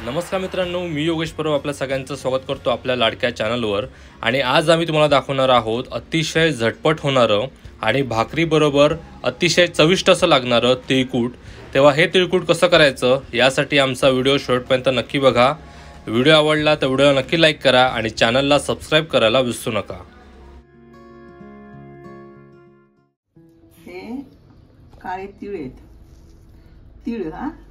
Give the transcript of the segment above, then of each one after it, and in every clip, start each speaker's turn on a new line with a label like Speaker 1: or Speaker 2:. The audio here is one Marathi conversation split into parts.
Speaker 1: नमस्कार मित्रांनो, मी योगेश परब आपल्या सगळ्यांचं स्वागत करतो आपल्या लाडक्या चॅनलवर। आणि आज आम्ही तुम्हाला दाखवणार आहोत अतिशय झटपट होणारं आणि भाकरीबरोबर अतिशय चविष्ट असं लागणारं तिळकूट। तेव्हा हे तिळकूट कसं करायचं यासाठी आमचा व्हिडिओ शेवटपर्यंत नक्की बघा। व्हिडिओ आवडला तर व्हिडिओला नक्की लाईक करा आणि चॅनलला सबस्क्राईब करायला विसरू नका।
Speaker 2: हे काळे तीळ आहेत, तीळ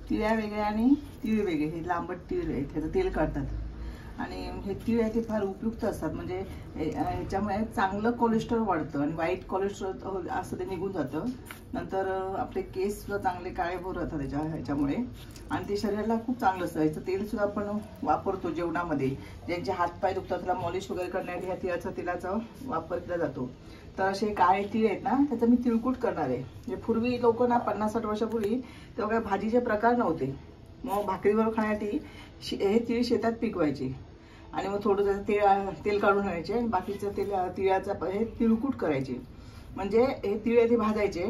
Speaker 2: तिळ्या वेगळ्या आणि तीळ वेगळे, हे लांबट तीळ आहेत, ह्याचं तेल काढतात। आणि हे तीळ आहे ते फार उपयुक्त असतात, म्हणजे ह्याच्यामुळे चांगलं कोलेस्ट्रॉल वाढतं आणि वाईट कोलेस्ट्रॉल असं ते निघून जातं। नंतर आपले केस सुद्धा चांगले काळेभोर राहतात ह्याच्यामुळे, आणि ते शरीराला खूप चांगलं असतं। ह्याचं तेल सुद्धा आपण वापरतो जेवणामध्ये, ज्यांचे हातपाय दुखतात त्याला मॉलिश वगैरे करण्यासाठी ह्या तिळाचा तेलाचा वापर केला जातो। तर असे काळे तीळ आहेत ना, त्याचं मी तिळकूट करणार आहे। म्हणजे पूर्वी लोक ना 50-60 वर्षापूर्वी तेव्हा काय भाजीचे प्रकार नव्हते, मग भाकरीवर खाण्यासाठी हे तीळ शेतात पिकवायचे आणि मग थोडं तेल काढून घ्यायचे आणि बाकीचं तिळाचं हे तिळकूट करायचे। म्हणजे हे तीळ आहे ते भाजायचे,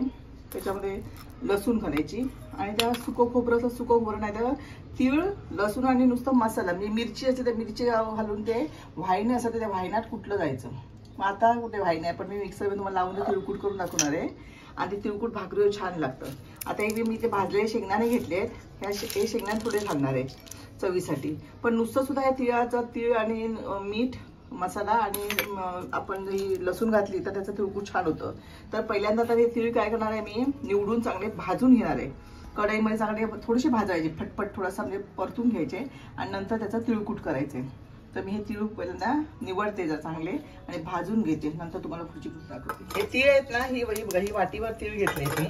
Speaker 2: त्याच्यामध्ये लसूण घालायची आणि त्या सुकं खोबरं नाही तर तीळ लसूण आणि नुसतं मसाला, म्हणजे मिरची असते त्या मिरची घालून ते व्हाईने असं त्या व्हायनात कुटलं जायचं। मग आता कुठे व्हाई नाही, पण मी मिक्सरमध्ये तुम्हाला लावून तिळकूट करून दाखवणार आहे आणि ते तिळकूट भाकरीवर छान लागतं। आता हे मी ते भाजलेले शेंगदाणे घेतलेत, हे शेंगदाणे थोडे घालणार आहे चवीसाठी। पण नुसतं सुद्धा या तिळाचं तीळ आणि मीठ मसाला आणि आपण ही लसूण घातली तर त्याचं तिळकूट छान होतं। तर पहिल्यांदा तर हे तीळ काय करणार आहे, मी निवडून चांगले भाजून घेणार आहे। कढईमध्ये चांगले थोडेसे भाजायचे, फटफट थोडासा म्हणजे परतून घ्यायचे आणि नंतर त्याचं तिळकूट करायचे। तर मी हे तीळ पहिल्यांदा निवडते चांगले आणि भाजून घेते, नंतर तुम्हाला पुढची कृती दाखवते। हे तीळ आहेत ना, ही वाटीवर तीळ घेतले मी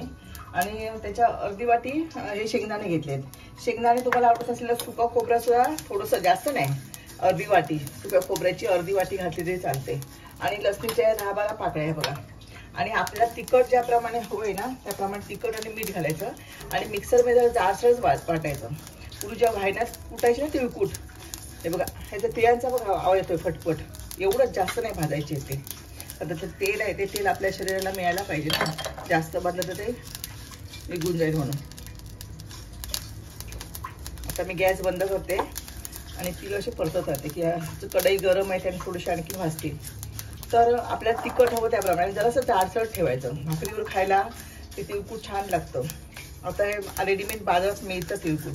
Speaker 2: आणि त्याच्या अर्धी वाटी हे शेंगदाणे घेतलेत। शेंगदाणे तुम्हाला आवडत असलेलं सुका खोबरा सुद्धा थोडंसं, जास्त नाही, अर्धी वाटी सुक्या खोबऱ्याची अर्धी वाटी घातली तरी चालते। आणि लसणीच्या 10-12 पाकळ्या आहे बघा। आणि आपल्याला तिखट ज्याप्रमाणे हवंय ना त्याप्रमाणे तिखट आणि मीठ घालायचं आणि मिक्सरमध्ये जाडसरच वाटायचं। पुढच्या व्हायनात कुटायचे ना तिळकूट, हे बघा ह्याचं तिळांचा बघा आवाज येतोय फटफट, एवढंच जास्त नाही भाजायचे ते। आता ते तेल आहे ते तेल आपल्या शरीराला मिळायला पाहिजे ना, जास्त भाजलं तर ते निघून जाईल म्हणून। आता मी गॅस बंद करते आणि तीळ असे परतत राहते की कढई गरम आहे त्याने थोडीशी आणखी भाजतील। तर आपल्याला तिखट हवं त्याप्रमाणे जरासं जाडसर ठेवायचं, भाकरीवर खायला ते तिळकूट छान लागतं। आता हे रेडीमेड बाजारात मिळतं तिळकूट,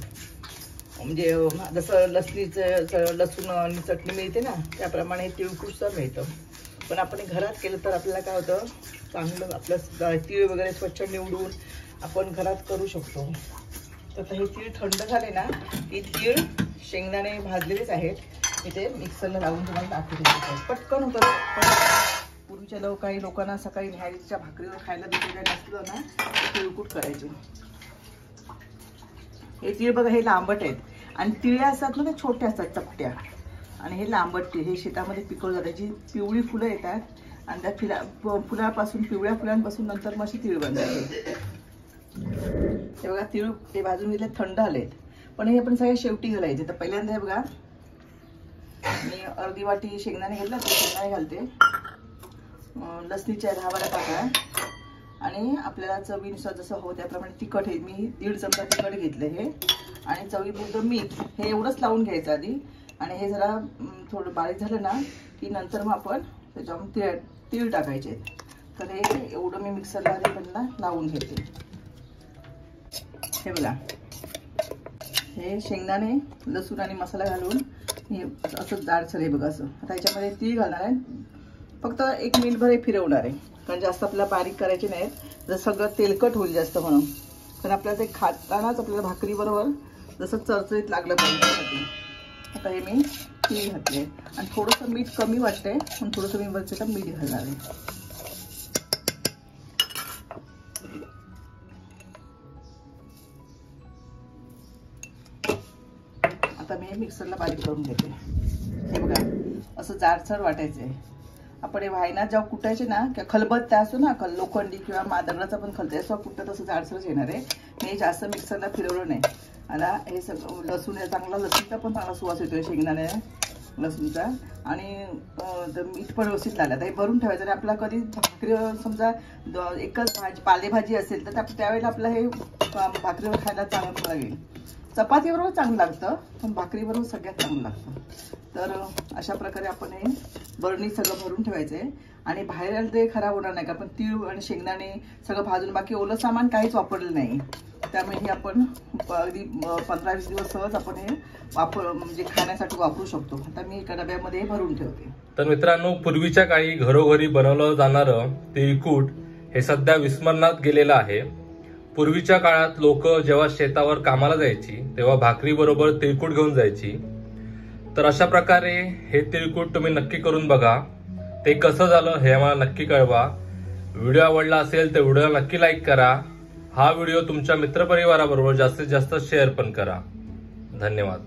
Speaker 2: म्हणजे जसं लसूण आणि चटणी मिळते ना त्याप्रमाणे तिळकूट सुद्धा मिळतं। पण आपण घरात केलं तर आपल्याला काय होतं, चांगलं आपलं तीळ वगैरे स्वच्छ निवडून आपण घरात करू शकतो। तर हे तीळ थंड झाले ना की तीळ शेंगदाणे भाजलेलेच आहेत, इथे मिक्सरला लावून तुम्हाला दाखवते, पटकन होतं। पण पूर्वीच्या काही लोकांना सकाळी न्याहारीच्या भाकरीवर खायला दिलेलं नसलं ना तिळकूट करायचे। हे तीळ बघा हे लांबट आहेत आणि तिळ्या असतात ना छोट्या असतात चपट्या, आणि हे लांबट तीळ हे शेतामध्ये पिकवलं जातं। जी पिवळी फुलं येतात आणि त्या फुलापासून पिवळ्या फुलांपासून नंतर मग अशी तीळ बनतात। हे बघा तीळ हे भाजून घेतले, थंड आलेत, पण हे आपण सगळे शेवटी घालायचे। तर पहिल्यांदा हे बघा मी अर्धी वाटी शेंगदाणे घेतला, तर शेंगदाणे घालते, लसणीच्या 10-12 पाकळ्या आणि आपल्याला चवीनुसार जसं हवं त्याप्रमाणे तिखट, हे मी 1.5 चमचा तिखट घेतलं हे, आणि चवीपुरतं मीठ हे एवढंच लावून घ्यायचं आधी। आणि हे जरा थोडं बारीक झालं ना की नंतर मग आपण त्याच्यामध्ये तीळ टाकायचे। तर हे एवढं मी मिक्सरला पहिल्यांदा लावून घेते। हे बघा हे शेंगदाणे लसूण आणि मसाला घालून हे असं जाडसर आहे बघा असं। आता ह्याच्यामध्ये तीळ घालणार आहे, फक्त 1 मिनिटभर हे फिरवणार आहे, कारण जास्त आपल्याला बारीक करायचे नाहीत, जर सगळं तेलकट होईल जास्त म्हणून। तर आपल्याला ते खातानाच आपल्याला भाकरी बरोबर जसं चरचरीत लागलं पाहिजे। आता हे मी तीळ घातले आणि थोडंसं मीठ कमी वाटतंय पण थोडंसं मी वरचं मीठ घालणार आहे। आता मी हे मिक्सरला बारीक करून घेते। हे बघा असं जाडसर वाटायचंय। आपण हे व्हायनात जेव्हा कुटायचे ना किंवा खलबत्ता असतो ना, लोखंडी किंवा दगडाचा पण खलते असं कुठं तसं जाडसरच येणार आहे। मी जास्त मिक्सरला फिरवलं नाही। आता हे सगळं लसूण चांगला, लसूणचा पण चांगला सुवास येतोय शेंगदाणे लसूणचा, आणि मीठ पण व्यवस्थित लागलं। आता हे भरून ठेवायचं आणि आपला कधी भाकरीवर समजा एकच पालेभाजी असेल तर त्यावेळेला आपलं हे भाकरीवर खायला चांगलं लागेल। चपातीबरोबर चांगलं लागतं, पण भाकरीबरोबर सगळ्यात चांगलं लागतं. तर अशा प्रकारे आपण हे बरणीत सगळं भरून ठेवायचंय आणि बाहेर ते खराब होणार नाही का. आपण तीळ आणि शेंगदाणे सगळं भाजून बाकी ओलं सामान काहीच वापरलेलं नाही, त्यामुळे हे आपण अगदी 15-20 दिवस सहज आपण हे म्हणजे खाण्यासाठी वापरू शकतो. आता मी एका डब्यामध्ये भरून ठेवते.
Speaker 1: तर मित्रांनो, पूर्वीच्या काळी घरोघरी बनवलं जाणारं तिळकूट हे सध्या विस्मरणात गेलेलं आहे. पूर्वीच्या काळात लोक जेव्हा शेतावर कामाला जायची तेव्हा भाकरी बरोबर तिळकूट घेऊन जायची. तर अशा प्रकारे हे तिळकूट तुम्ही नक्की करून बघा. ते कसं झालं हे आम्हाला नक्की कळवा. व्हिडिओ आवडला असेल तर व्हिडिओला नक्की लाईक करा. हा व्हिडिओ तुमच्या मित्रपरिवाराबरोबर जास्तीत जास्त शेअर पण करा. धन्यवाद.